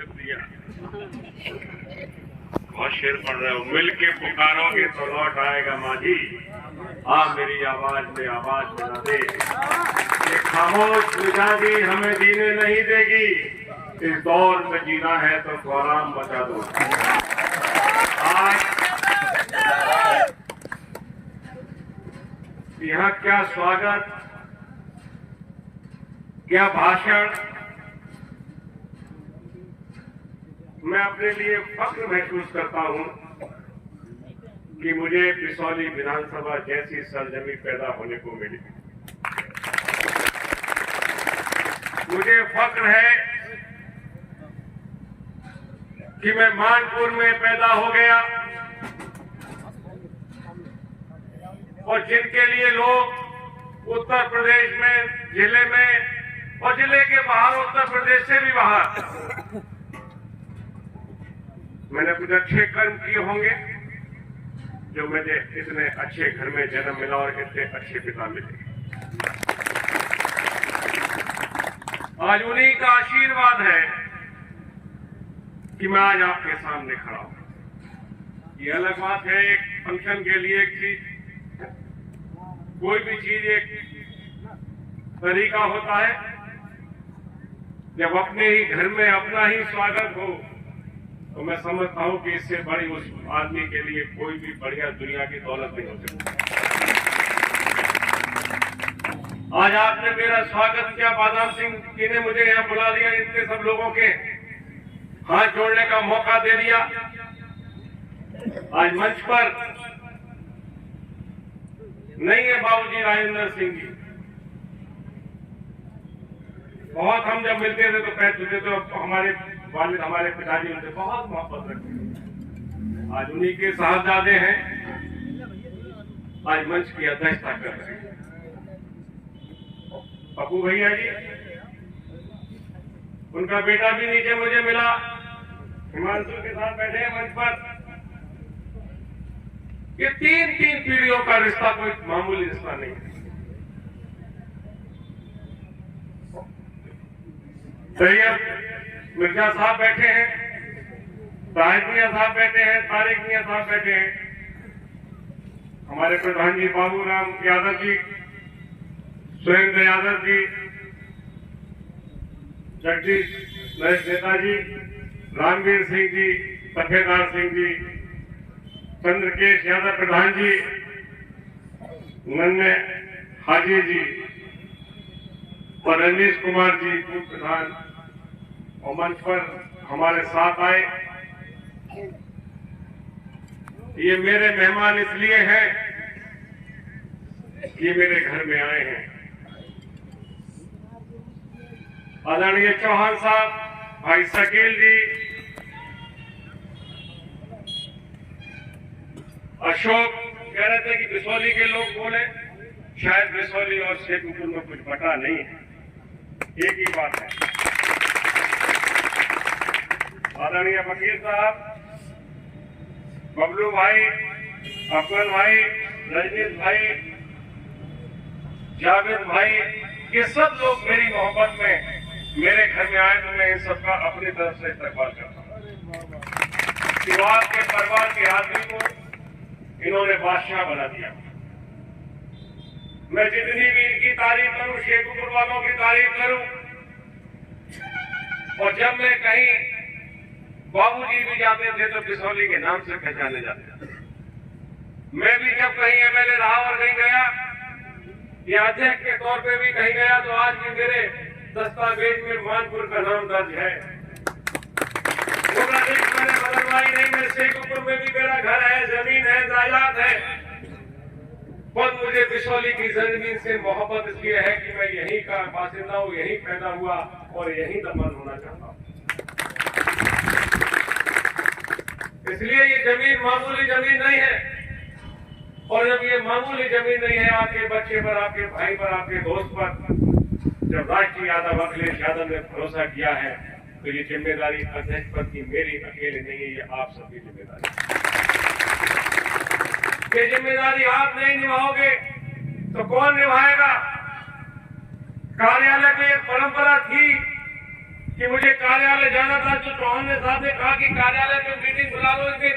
शुक्रिया। बहुत शेर पढ़ रहे हो। मिल के पुकारोगे तो लौट आएगा माझी, आप मेरी आवाज में आवाज बना दे। ये खामोश मिजाजी हमें जीने नहीं देगी, इस दौर में जीना है तो आराम बचा दो। आज यहाँ क्या स्वागत, क्या भाषण। मैं अपने लिए फख्र महसूस करता हूं कि मुझे बिसौली विधानसभा जैसी सरजमी पैदा होने को मिली। मुझे फख्र है कि मैं मानपुर में पैदा हो गया और जिनके लिए लोग उत्तर प्रदेश में, जिले में और जिले के बाहर, उत्तर प्रदेश से भी बाहर, मैंने कुछ अच्छे कर्म किए होंगे जो मुझे इतने अच्छे घर में जन्म मिला और इतने अच्छे पिता मिले। आज उन्हीं का आशीर्वाद है कि मैं आज आपके सामने खड़ा हूं। ये अलग बात है, एक फंक्शन के लिए एक चीज, कोई भी चीज एक तरीका होता है। जब अपने ही घर में अपना ही स्वागत हो तो मैं समझता हूं कि इससे बड़ी उस आदमी के लिए कोई भी बढ़िया दुनिया की दौलत नहीं हो सकती। आज आपने मेरा स्वागत किया, बादाम सिंह जी ने मुझे यहां बुला लिया, इतने सब लोगों के हाथ जोड़ने का मौका दे दिया। आज मंच पर नहीं है बाबूजी राजेंद्र सिंह जी। बहुत हम जब मिलते थे तो कहते थे, तो हमारे वालिद, हमारे पिताजी उनसे बहुत मोहब्बत रखते। आज उन्हीं के साहबजादे हैं, आज मंच की अध्यक्षता कर रहे हैं। पप्पू भैया जी, उनका बेटा भी नीचे मुझे मिला, हिमांशु के साथ बैठे हैं मंच पर। ये तीन पीढ़ियों का रिश्ता कोई मामूली रिश्ता नहीं है। सैयद मिर्जा साहब बैठे हैं, ताहिर मियां साहब बैठे हैं, तारिक मियां साहब बैठे हैं, हमारे प्रधान जी बाबूराम यादव जी, सुरेंद्र यादव जी, जगदीश नरेश नेताजी, रामवीर सिंह जी, सफेदार सिंह जी, चंद्रकेश यादव प्रधान जी, नन्हे हाजी जी और रनीश कुमार जी पूर्व प्रधान, और मंच पर हमारे साथ आए। ये मेरे मेहमान इसलिए हैं कि मेरे घर में आए हैं। आदरणीय चौहान साहब, भाई शकील जी, अशोक कह रहे थे कि बिसौली के लोग बोले, शायद बिसौली और शेखपुर में कुछ बटा नहीं है, एक ही बात है। आदरणीय वकील साहब, बबलू भाई, अफजल भाई, रजनीश भाई, जावेद भाई, ये सब लोग मेरी मोहब्बत में मेरे घर में आए तो मैं इन सबका अपनी तरफ से इस्तेमाल करता हूँ। शिवाज के परिवार के आदमी को इन्होंने बादशाह बना दिया। मैं जितनी भी इनकी तारीफ करूं, शेखपुर वालों की तारीफ करूं, और जब मैं कहीं, बाबूजी भी जाते थे तो बिसौली के नाम से पहचाने जाते थे। मैं भी जब कहीं एमएलए रहा और कहीं गया या अध्यक्ष के तौर पे भी कहीं गया तो आज भी मेरे दस्तावेज में मानपुर का नाम दर्ज है। मैंने बदलवाई नहीं, मैं शेखपुर में भी मेरा घर है, जमीन है, जायदाद है, पर मुझे बिसौली की जमीन से मोहब्बत इसलिए है कि मैं यहीं का बासिंदा हूँ, यहीं पैदा हुआ और यहीं दफन होना चाहता हूँ। इसलिए ये जमीन मामूली जमीन नहीं है, और जब ये मामूली जमीन नहीं है, आपके बच्चे पर, आपके भाई पर, आपके दोस्त पर जब राष्ट्रीय यादव अखिलेश यादव ने भरोसा किया है तो ये जिम्मेदारी अध्यक्ष पद की मेरी अकेले नहीं है, ये आप सबकी जिम्मेदारी। ये जिम्मेदारी आप नहीं निभाओगे तो कौन निभाएगा? कार्यालय में एक परंपरा थी कि मुझे कार्यालय जाना था, तो चौहान साहब ने कहा कि कार्यालय में मीटिंग बुला लो एक दिन।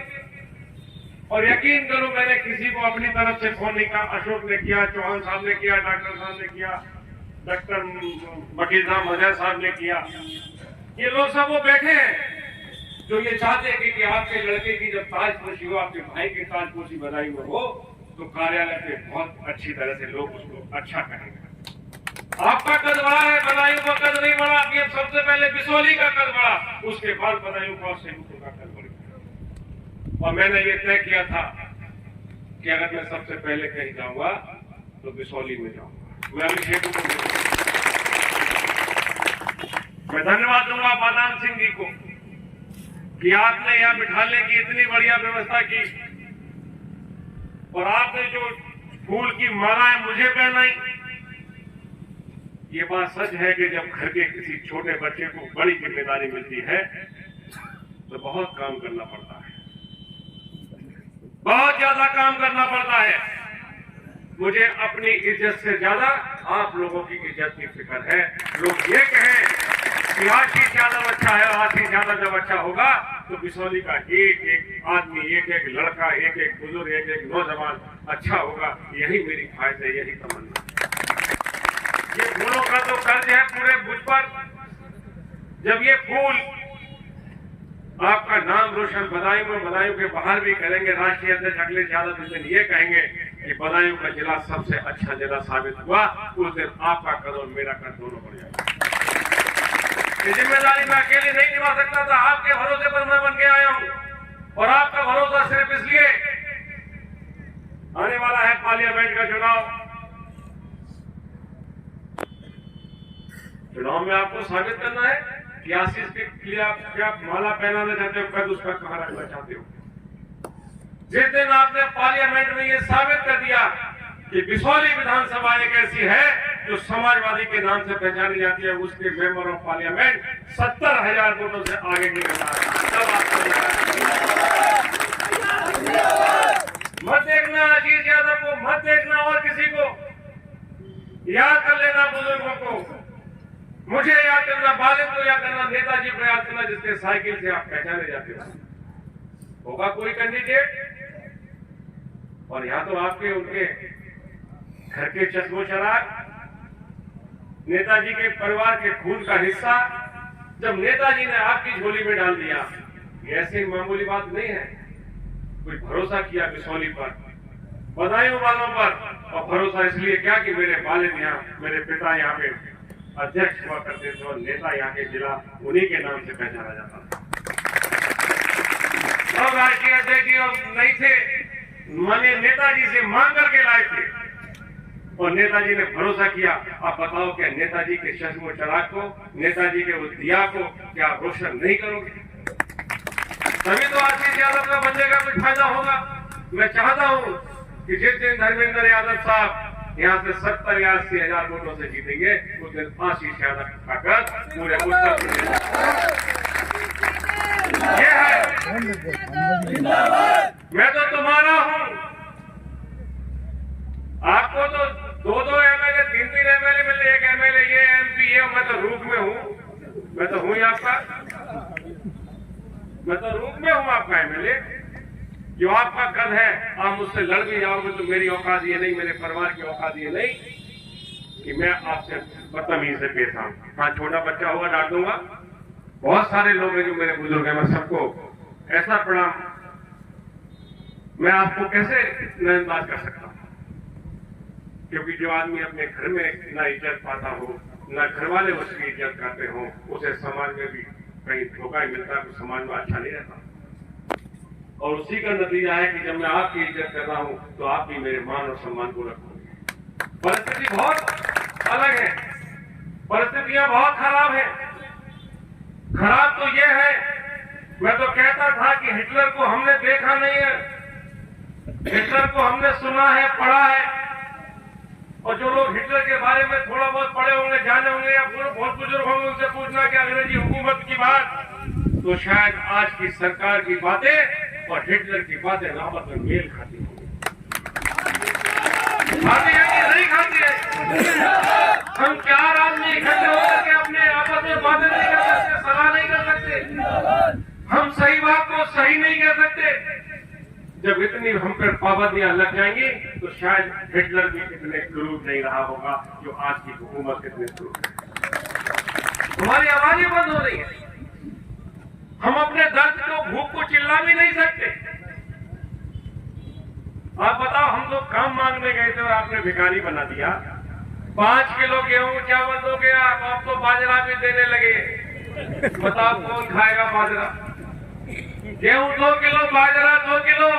और यकीन करो मैंने किसी को अपनी तरफ से फोन नहीं किया। अशोक ने किया, चौहान साहब ने किया, डॉक्टर साहब ने किया, डॉक्टर वकील साहब अजय साहब ने किया। ये लोग सब वो बैठे हैं जो ये चाहते हैं कि आपके लड़के की जब ताजपोशी हो, आपके भाई की ताजपोशी बधाई में हो, तो कार्यालय पे बहुत अच्छी तरह से लोग उसको अच्छा करेंगे। आपका कद बड़ा है, बदायूं का कद नहीं बढ़ा। अब सबसे पहले बिसौली का कद बढ़ा, उसके बाद बदायूं का और सेवकों का कद बढ़ा। और मैंने ये तय किया था कि अगर मैं सबसे पहले कहीं जाऊंगा तो बिसौली में जाऊंगा। मैं अभिषेक को मैं धन्यवाद दूंगा बादाम सिंह जी को कि आपने यहाँ बिठाने की इतनी बढ़िया व्यवस्था की, और आपने जो फूल की मालाएं मुझे पहनाई। ये बात सच है कि जब घर के किसी छोटे बच्चे को बड़ी जिम्मेदारी मिलती है तो बहुत काम करना पड़ता है, बहुत ज्यादा काम करना पड़ता है। मुझे अपनी इज्जत से ज्यादा आप लोगों की इज्जत की फिक्र है। लोग ये कहें कि आशीष यादव अच्छा है, आशीष यादव जब अच्छा होगा तो बिसौली का एक एक आदमी, एक एक लड़का, एक एक बुजुर्ग, एक एक नौजवान अच्छा होगा। यही मेरी ख्वाहिश है, यही तमन्ना। ये फूलों का तो कर्ज है पूरे मुझ पर। जब ये फूल आपका नाम रोशन बदायूं में, बदायूं के बाहर भी करेंगे, राष्ट्रीय अध्यक्ष अखिलेश यादव जिस दिन ये कहेंगे कि बदायूं का जिला सबसे अच्छा जिला साबित हुआ, उस दिन आपका कद और मेरा कद दोनों बढ़ जाएगा। ये जिम्मेदारी मैं अकेले नहीं निभा सकता था, आपके भरोसे पर मैं बन के आया हूं। और आपका भरोसा सिर्फ इसलिए, आने वाला है पार्लियामेंट का चुनाव। चुनाव में आपको साबित करना है कि आशीष के लिए आप क्या माला पहनाना चाहते हो, कद उसका कहां रखना चाहते हो। जिस दिन आपने पार्लियामेंट में ये साबित कर दिया कि बिसौली विधानसभा एक ऐसी है जो समाजवादी के नाम से पहचानी जाती है, उसके मेंबर ऑफ पार्लियामेंट 70,000 वोटों से आगे निकलना है। मत देखना आशीष यादव को, मत देखना और किसी को। याद कर लेना बुजुर्गों को, मुझे याद करना, बालिद को याद करना, नेताजी को याद करना, जिसके साइकिल से आप पहचाने जाते हो। होगा कोई कैंडिडेट, और यहाँ तो आपके उनके घर के चश्मो चराग, नेताजी के परिवार के खून का हिस्सा, जब नेताजी ने आपकी झोली में डाल दिया, ये ऐसी मामूली बात नहीं है। कोई भरोसा किया बिसौली पर, बदायूं वालों पर, और भरोसा इसलिए क्या कि मेरे वालिद यहाँ, मेरे पिता यहाँ पे अध्यक्ष हुआ करते थे और नेता यहाँ के जिला उन्हीं के नाम से पहचाना जाता था। सब राष्ट्रीय अध्यक्ष नहीं थे, माने नेताजी से मांग करके लाए थे, और नेताजी ने भरोसा किया। आप बताओ क्या नेताजी के चश्मो चराग को, नेताजी के उस दिया को क्या आप रोशन नहीं करोगे? तभी तो आशीष यादव का बनने का कुछ फायदा होगा। मैं चाहता हूं कि जिस दिन धर्मेंद्र यादव साहब यहाँ से 70 या 80,000 वोटों से जीतेंगे, उस दिन आशीष यादव का कद पूरे उत्तर प्रदेश ये है। मैं तो तुम्हारा हूं। आपको तो 2-2 एमएलए, 3-3 एमएलए मिले, एक एमएलए ये, एमपी ये। मैं तो रूप में हूं, मैं तो हूं आपका, मैं तो रूप में हूं आपका एमएलए। जो आपका कद है, आप मुझसे लड़ भी जाओगे तो मेरी औकात ये नहीं, मेरे परिवार की औकात ये नहीं कि मैं आपसे बदतमीजी से पेश आऊं। हाँ, छोटा बच्चा होगा डांट दूंगा। बहुत सारे लोग हैं जो मेरे बुजुर्ग हैं, मैं सबको ऐसा प्रणाम, मैं आपको कैसे नजरअंदाज कर सकता हूं? क्योंकि जो आदमी अपने घर में ना इज्जत पाता हो, ना घर वाले उसकी इज्जत करते हो, उसे समाज में भी कहीं धोखा मिलता है, तो समाज में अच्छा नहीं रहता। और उसी का नतीजा है कि जब मैं आपकी इज्जत कर रहा हूं तो आप भी मेरे मान और सम्मान को रखोगे। परिस्थिति बहुत अलग है, परिस्थितियां बहुत खराब है। खराब तो यह है, मैं तो कहता था कि हिटलर को हमने देखा नहीं है, हिटलर को हमने सुना है, पढ़ा है। और जो लोग हिटलर के बारे में थोड़ा बहुत पढ़े होंगे, जाने होंगे, या बहुत बुजुर्ग होंगे, उनसे पूछना कि अंग्रेजी हुकूमत की बात, तो शायद आज की सरकार की बातें और हिटलर की बातें आपस में मेल खाती होंगी। नहीं खाती है। हम 4 आदमी इकट्ठे होकर के अपने आपस में बातें नहीं कर सकते, सलाह नहीं कर सकते, हम सही बात को सही नहीं कह सकते। जब इतनी हम पर पाबंदियां लग जाएंगी तो शायद हिटलर भी इतने क्रूर नहीं रहा होगा जो आज की हुकूमत इतने क्रूर है। हमारी आवाजें बंद हो रही है, हम अपने दर्द को भूख को चिल्ला भी नहीं सकते। आप बताओ, हम लोग काम मांगने गए थे और आपने भिखारी बना दिया। 5 किलो गेहूं चावल दोगे आप तो बाजरा भी देने लगे। बताओ कौन खाएगा बाजरा? गेहूं 2 किलो, बाजरा 2 किलो।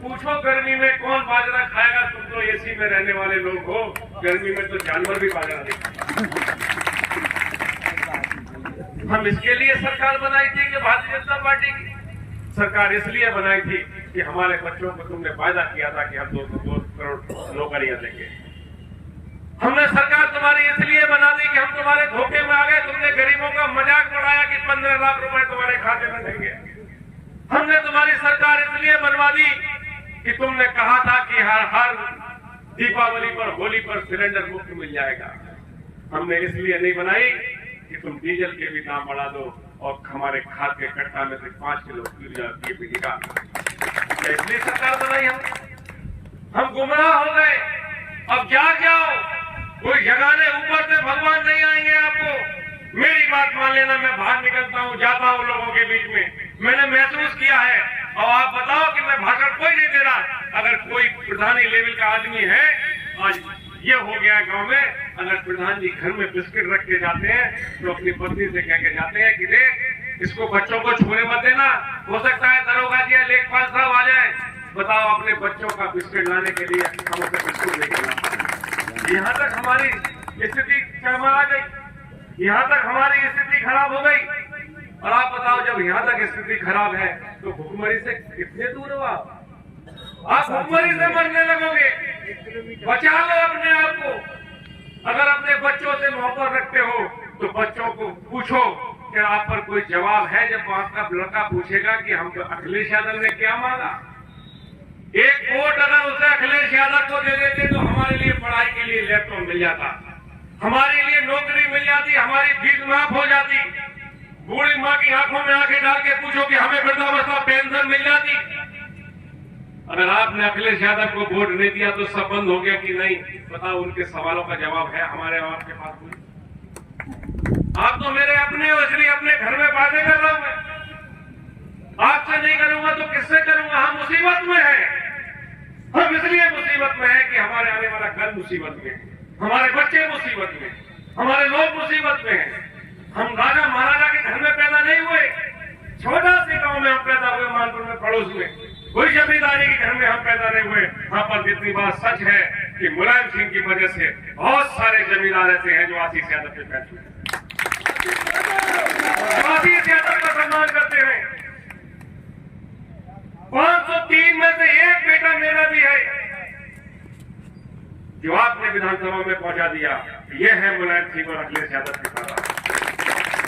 पूछो गर्मी में कौन बाजरा खाएगा? तुम तो एसी में रहने वाले लोग हो, गर्मी में तो जानवर भी बाजरा नहीं खाते। हम इसके लिए सरकार बनाई थी कि भारतीय जनता पार्टी की सरकार इसलिए बनाई थी कि हमारे बच्चों को तुमने वायदा किया था कि हम 2 करोड़ नौकरियां देंगे। हमने सरकार तुम्हारी इसलिए बना दी कि हम तुम्हारे धोखे में आ गए। तुमने गरीबों का मजाक उड़ाया कि 15 लाख रुपए तुम्हारे खाते में देंगे। हमने तुम्हारी सरकार इसलिए बनवा दी कि तुमने कहा था कि हर दीपावली पर, होली पर सिलेंडर मुफ्त मिल जाएगा। हमने इसलिए नहीं बनाई कि तुम डीजल के भी दाम बढ़ा दो और हमारे खाद के कट्टा में से 5 किलो यूरिया का। इसलिए सरकार बनाई हम गुमराह हो गए। अब जाग जाओ, कोई जगाने ऊपर से भगवान नहीं आएंगे आपको। मेरी बात मान लेना, मैं बाहर निकलता हूँ, जाता हूँ लोगों के बीच में, मैंने महसूस किया है। और आप बताओ कि मैं भाषण कोई नहीं दे रहा। अगर कोई प्रधानी लेवल का आदमी है, आज ये हो गया गांव में, अगर प्रधान जी घर में बिस्किट रख के जाते हैं तो अपनी पत्नी से कह के जाते हैं कि देख इसको बच्चों को छूने मत देना, हो सकता है दरोगा जी या लेखपाल साहब आ जाए। बताओ, अपने बच्चों का बिस्किट लाने के लिए हम उसे बिस्कुट लेके जाते। यहाँ तक हमारी स्थिति चरमरा गई, यहाँ तक हमारी स्थिति खराब हो गई। और आप बताओ, जब यहाँ तक स्थिति खराब है तो भुखमरी से कितने दूर हो आप भुखमरी से मरने लगोगे। बचा लो अपने आप को। अगर अपने बच्चों से मोहब्बत रखते हो तो बच्चों को पूछो कि आप पर कोई जवाब है। जब आपका लड़का पूछेगा कि हम अखिलेश यादव ने क्या मांगा, एक वोट अगर उसे अखिलेश यादव को दे देते तो हमारे लिए पढ़ाई के लिए लैपटॉप मिल जाता, हमारे लिए नौकरी मिल जाती, हमारी फीस माफ हो जाती। बूढ़ी माँ की आंखों में आंखें डाल के पूछो कि हमें वृद्धावस्था पेंशन मिल जाती। अगर आपने अखिलेश यादव को वोट नहीं दिया तो सब बंद हो गया कि नहीं? बताओ, उनके सवालों का जवाब है हमारे और आपके पास कोई? आप तो मेरे अपने हो, इसलिए अपने घर में बातें कर रहा हूं मैं। आपसे नहीं करूंगा तो किससे करूंगा? हम मुसीबत में हैं। हम इसलिए मुसीबत में हैं कि हमारे आने वाला कल मुसीबत में है, हमारे बच्चे मुसीबत में, हमारे लोग मुसीबत में हैं। हम राजा महाराजा के घर में पैदा नहीं हुए, छोटा सी गांव में हम पैदा हुए, मानपुर में, पड़ोस में। कोई जमींदारी के घर में हम पैदा नहीं हुए। यहाँ पर जितनी बात सच है कि मुलायम सिंह की वजह से बहुत सारे जमींदार ऐसे हैं जो आशीष यादव के फैल चुके हैं, आशीष यादव का सम्मान करते हैं। 503 में से एक बेटा मेरा भी है जो आपने विधानसभा में पहुंचा दिया। ये है मुलायम सिंह और अखिलेश यादव के साथ।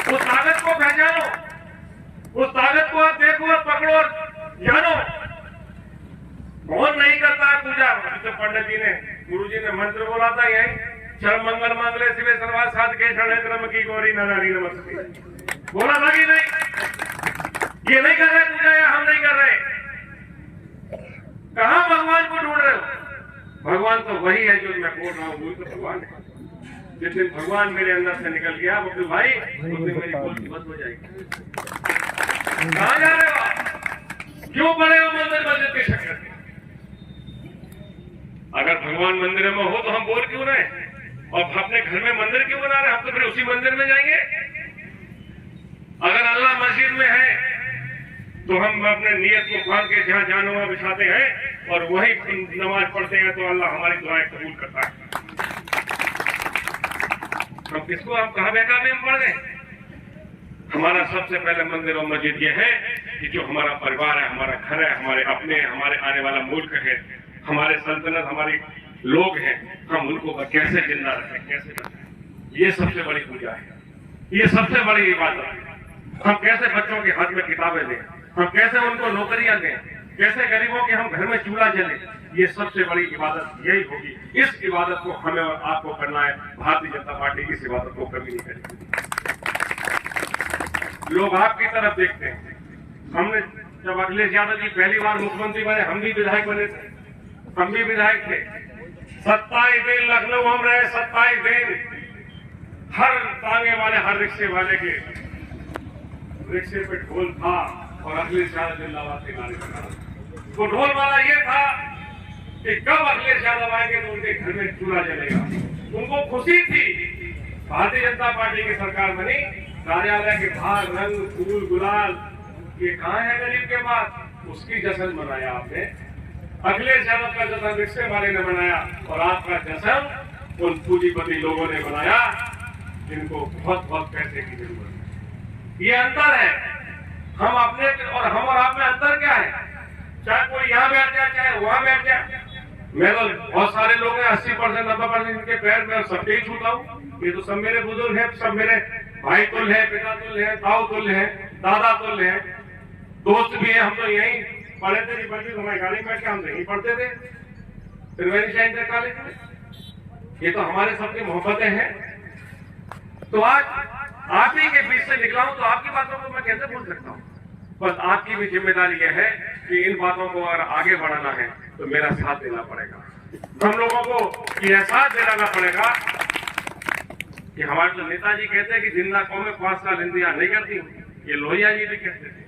उस ताकत को पहचानो, उस ताकत को आप देखो और पकड़ो और जानो। कौन नहीं करता है पूजा? तो पंडित जी ने, गुरु जी ने मंत्र बोला था यही, चर मंगल मांगले शिवे सर्वार्थ साधके शरणे त्र्यंबके गौरी नारायणी नमस्ते। बोला था कि नहीं? ये नहीं कर रहे पूजा, या हम नहीं कर रहे? कहां भगवान को ढूंढ रहे हो? भगवान तो वही है जो मैं बोल रहा हूँ, वही तो भगवान है। जिस दिन भगवान मेरे अंदर से निकल गया बब्लू भाई, उस दिन मेरी बोलती बंद हो जाएगी। कहां जा रहे हो आप? क्यों पड़े हो मंदिर मस्जिद के चक्कर में? अगर भगवान मंदिर में हो तो हम बोल क्यों रहे? और अपने घर में मंदिर क्यों बना रहे? हम तो फिर उसी मंदिर में जाएंगे। अगर अल्लाह मस्जिद में है तो हम अपने नियत को बांध के जहां जानवा बिछाते हैं और वही नमाज पढ़ते हैं तो अल्लाह हमारी दुआएं कबूल करता है। हम किसको, हम कहां बैठा में हम पढ़ गए? हमारा सबसे पहले मंदिर और मस्जिद ये है कि जो हमारा परिवार है, हमारा घर है, हमारे अपने, हमारे आने वाला मुल्क है, हमारे सल्तनत, हमारे लोग हैं, हम उनको कैसे जिंदा रखें, कैसे रखें। ये सबसे बड़ी पूजा है, ये सबसे बड़ी इबादत है। हम कैसे बच्चों के हाथ में किताबें दें, हम कैसे उनको नौकरियां दें, कैसे गरीबों के हम घर में चूल्हा जले, ये सबसे बड़ी इबादत यही होगी। इस इबादत को हमें और आपको करना है। भारतीय जनता पार्टी इस इबादत को कभी नहीं करेगी। लोग आपकी तरफ देखते हैं। हमने जब अखिलेश यादव जी पहली बार मुख्यमंत्री बने, हम भी विधायक बने थे, हम भी विधायक थे। 27 दिन लखनऊ हम रहे, 27 दिन हर तांगे वाले, हर रिक्शे वाले के रिक्शे पे ढोल था और अखिलेश यादव जिंदाबाद के नारे लगा। वो ढोल वाला ये था कि कब अखिलेश यादव आएंगे तो उनके घर में चूल्हा जलेगा। उनको खुशी थी भारतीय जनता पार्टी की सरकार बनी, कार्यालय के बाहर रंग फूल गुलाल, ये कहाँ है गरीब के पास, उसकी जश्न मनाया आपने। अखिलेश यादव का जश्न रिक्शे वाले ने मनाया और आपका जश्न उन पूंजीपति लोगों ने मनाया जिनको बहुत बहुत पैसे की जरूरत है। ये अंतर है हम अपने और आप में अंतर क्या है? चाहे कोई यहाँ बैठ जाए चाहे वहां बैठ जाए। मैं तो बहुत सारे लोग हैं 80% 90% इनके पैर में सबके ही छूता हूँ। ये तो सब मेरे बुजुर्ग हैं, सब मेरे भाई तुल्य है, पिता तुल्य है, ताऊ तुल्य है, दादा तुल्य है, दोस्त भी है। हम तो यही पढ़े थे, नहीं पढ़ते हमारी गाड़ी में हम नहीं पढ़ते थे त्रिवेणी कॉलेज में। ये तो हमारे सबकी मोहब्बतें हैं। तो आज आप ही के बीच से निकला हूं तो आपकी बातों को मैं कैसे भूल सकता हूं? बस आपकी भी जिम्मेदारी यह है कि इन बातों को अगर आगे बढ़ाना है तो मेरा साथ देना पड़ेगा। हम लोगों को यह साथ दिलाना पड़ेगा कि हमारे तो नेताजी कहते हैं कि जिंदा कौमें 5 साल इंतजार नहीं करती। ये लोहिया जी भी कहते थे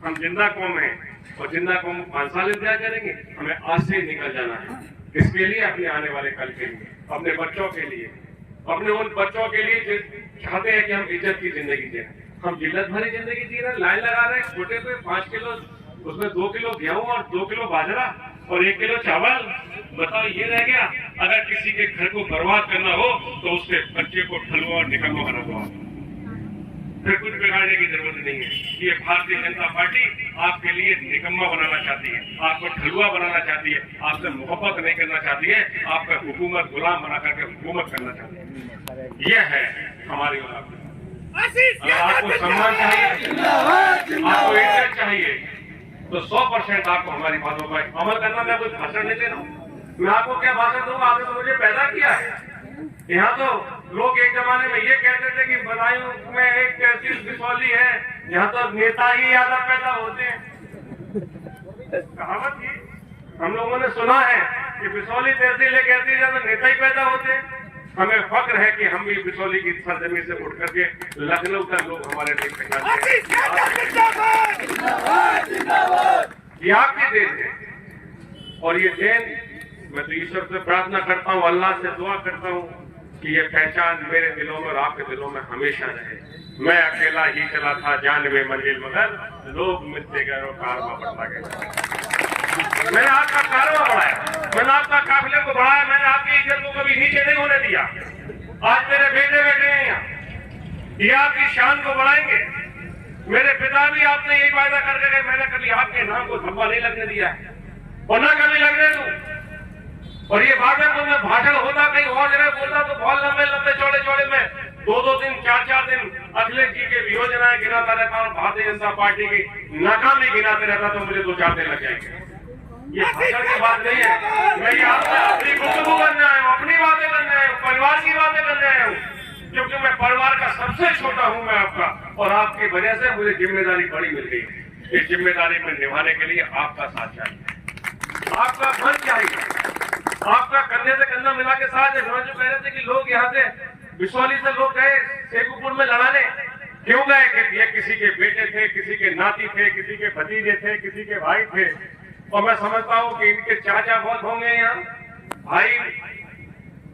हम जिंदा कौम है और जिंदा कौम 5 साल इंतजार करेंगे। हमें आज से निकल जाना है। किसके लिए? अपने आने वाले कल के लिए, अपने बच्चों के लिए, अपने उन बच्चों के लिए चाहते हैं कि हम इज्जत की जिंदगी जिए। हम जिल्लत भरी जिंदगी जी रहे, लाइन लगा रहे हैं छोटे पे 5 किलो, उसमें 2 किलो गेहूं और 2 किलो बाजरा और 1 किलो चावल। बताओ ये रह गया। अगर किसी के घर को बर्बाद करना हो तो उसके बच्चे को ठलुआ और निकम्मा बना दो, फिर कुछ बिगाड़ने की जरूरत नहीं है। ये भारतीय जनता पार्टी आपके लिए निकम्मा बनाना चाहती है, आपको ठलुआ बनाना चाहती है, आपसे मोहब्बत नहीं करना चाहती है, आपका हुकूमत गुलाम बना करके हुकूमत करना चाहती है। यह है हमारी औलाद। आपको सम्मान चाहिए, आपको इज्जत चाहिए तो 100% आपको हमारी बातों पर अमल करना। मैं कोई भाषण नहीं दे रहा हूँ। मैं आपको क्या भाषण दूंगा? आपने तो मुझे पैदा किया है। यहाँ तो लोग एक जमाने में ये कहते थे कि बदायूं में एक तहसील बिसौली है, यहाँ तो नेता ही ज्यादा पैदा होते हैं। कहावत थी, हम लोगों ने सुना है कि बिसौली तहसील एक ऐसी जगह तो नेता ही पैदा होते हैं। हमें फक्र है कि हम भी बिसौली की सरजमी से उठ करके लखनऊ तक लोग हमारे देश में ये आपकी देन है। और ये देन मैं तो ईश्वर से प्रार्थना करता हूँ, अल्लाह से दुआ करता हूँ कि ये पहचान मेरे दिलों में और आपके दिलों में हमेशा रहे। मैं अकेला ही चला था जानवे मंजिल मगर लोग मिलते गए और कारवां बढ़ता गया। मैंने आपका कारवां बढ़ाया, मैंने आपका काफिले को बढ़ाया, मैंने आपकी इज्जत को कभी नीचे नहीं होने दिया। आज मेरे बेटे बैठे हैं यहाँ, ये आपकी शान को बढ़ाएंगे। मेरे पिता भी आपने यही वायदा करके गए, मैंने कभी आपके नाम को धब्बा नहीं लगने दिया है और ना कभी लगने दूं। और ये भागलपुर में भाषण होता कहीं और जगह बोलता तो बहुत लंबे लंबे चौड़े चौड़े में 2-2 दिन 4-4 दिन अखिलेश जी के योजनाएं गिनाता रहता और भारतीय जनता पार्टी की नाकामी गिनाते रहता तो मुझे 2-4 दिन लग जाएंगे। ये भाषण की बात नहीं है। मैं ये आपसे अपनी गुफ्तगू करने आया हूँ, अपनी बातें करने आया हूँ, परिवार की बातें करने आया हूँ, क्योंकि मैं परिवार का सबसे छोटा हूँ मैं आपका, और आपकी वजह से मुझे जिम्मेदारी बड़ी मिल गई है। इस जिम्मेदारी में निभाने के लिए आपका साथ चाहिए, आपका मन चाहिए, आपका कंधे से कंधा मिला के साथ। जो कह रहे थे कि लोग यहाँ से बिसौली से लोग गए शेखुपुर में लड़ाने, क्यों गए? कि ये किसी के बेटे थे, किसी के नाती थे, किसी के भतीजे थे, किसी के भाई थे। और मैं समझता हूँ कि इनके चाचा बहुत होंगे यहाँ, भाई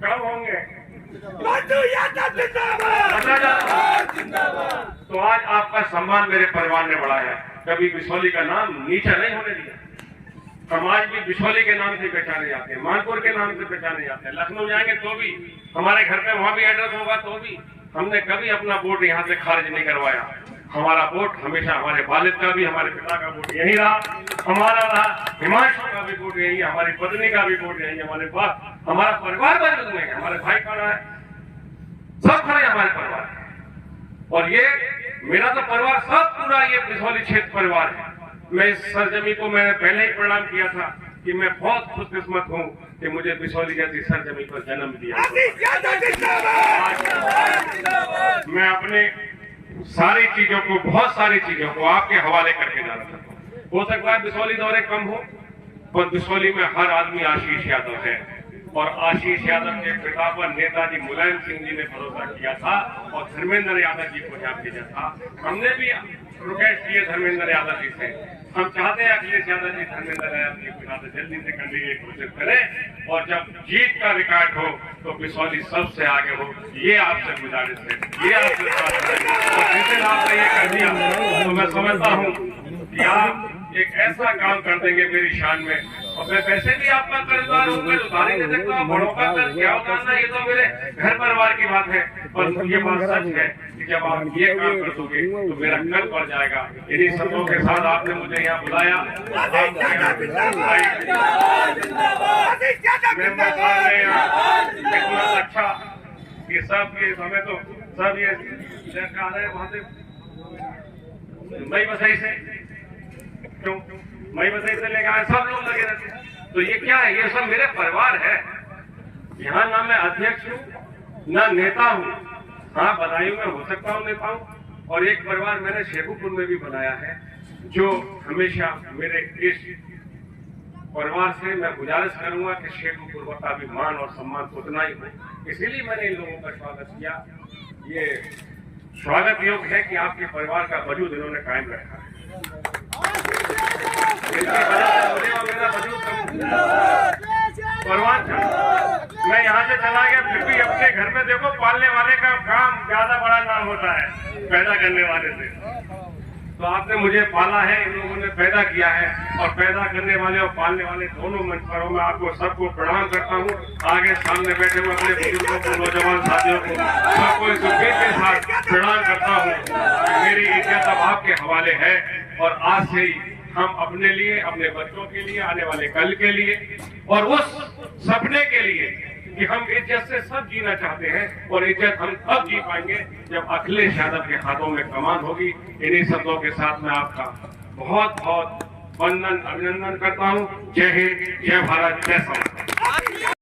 कम होंगे। तो आज आपका सम्मान मेरे परिवार ने बढ़ाया, कभी बिसौली का नाम नीचा नहीं होने दिया। समाज भी बिसौली के नाम से पहचाने जाते हैं, मानपुर के नाम से पहचाने जाते हैं। लखनऊ जाएंगे तो भी, हमारे घर पे वहां भी एड्रेस होगा तो भी, हमने कभी अपना वोट यहाँ से खारिज नहीं करवाया। हमारा वोट हमेशा हमारे वालिद का भी, हमारे पिता का वोट यही रहा, हमारा रहा, हिमांशु का भी वोट यही, हमारी पत्नी का भी वोट यही, हमारे पास हमारा परिवार मौजूद नहीं है, हमारे भाई खड़ा है, सब खड़े हमारे परिवार। और ये मेरा तो परिवार सब पूरा ये बिसौली क्षेत्र परिवार है। मैं इस सरजमी को मैंने पहले ही प्रणाम किया था कि मैं बहुत खुशकिस्मत हूँ कि मुझे बिसौली जैसी सरजमी पर जन्म दिया। मैं अपने बहुत सारी चीजों को आपके हवाले करके जाना चाहता हूँ। हो सकता है बिसौली दौरे कम हो, पर बिसौली में हर आदमी आशीष यादव है और आशीष यादव के पिता पर नेताजी मुलायम सिंह जी ने भरोसा किया था और धर्मेंद्र यादव जी को यहाँ भेजा था। हमने भी रिक्वेस्ट किए धर्मेंद्र यादव जी से, हम चाहते हैं अखिलेश यादव जी धर्मेंद्र यादव जी के साथ जल्दी से कैंडिडेट घोषित करें और जब जीत का रिकॉर्ड हो तो बिसौली सबसे आगे हो। ये आपसे गुजारिश है, ये आपसे और जिस दिन आपने ये कर दिया तो मैं समझता हूँ कि आप एक ऐसा काम कर देंगे मेरी शान में। और मैं वैसे भी आपका कर्जदार हूँ, मैं उधार ही नहीं सकता, बड़ों का कर्ज क्या उतारना, ये तो मेरे घर परिवार की बात है। पर ये बात सच है कि जब आप ये काम कर दोगे तो मेरा कल बढ़ जाएगा। इन्हीं शब्दों के साथ आपने मुझे यहाँ बुलाया। इतना अच्छा ये सब, ये हमें तो सब ये आ रहे वहां से मई बसाई से, क्यों मई बसाई से लेकर आए सब लोग लगे रहते हैं। तो ये क्या है? ये सब मेरे परिवार है। यहाँ ना मैं अध्यक्ष हूँ ना नेता हूँ। हाँ, बदायूं में हो सकता हूँ नेता हूँ। और एक परिवार मैंने शेखुपुर में भी बनाया है, जो हमेशा मेरे इस परिवार से मैं गुजारिश करूंगा कि शेखुपुर का भी मान और सम्मान उतना ही हो। इसीलिए मैंने इन लोगों का स्वागत किया। ये स्वागत योग्य है कि आपके परिवार का वजूद इन्होंने कायम रखा है। मेरा वजूद परवान था। मैं यहाँ से चला गया, फिर भी अपने घर में देखो, पालने वाले का काम ज्यादा बड़ा नाम होता है पैदा करने वाले से। तो आपने मुझे पाला है, इन लोगों ने पैदा किया है, और पैदा करने वाले और पालने वाले दोनों मंच पर मैं आपको सबको प्रणाम करता हूँ। आगे सामने बैठे हुए अपने बुजुर्गों को, नौजवान साथियों को, सबको इस उम्मीद के साथ प्रणाम करता हूँ। मेरी इज्जत अब आपके हवाले है और आज से ही हम अपने लिए, अपने बच्चों के लिए, आने वाले कल के लिए और उस सपने के लिए कि हम इज्जत से सब जीना चाहते हैं, और इज्जत हम तब जी पाएंगे जब अखिलेश यादव के हाथों में कमान होगी। इन्हीं शब्दों के साथ मैं आपका बहुत बहुत वंदन, अभिनंदन करता हूँ। जय हिंद, जय भारत, जय संविधान।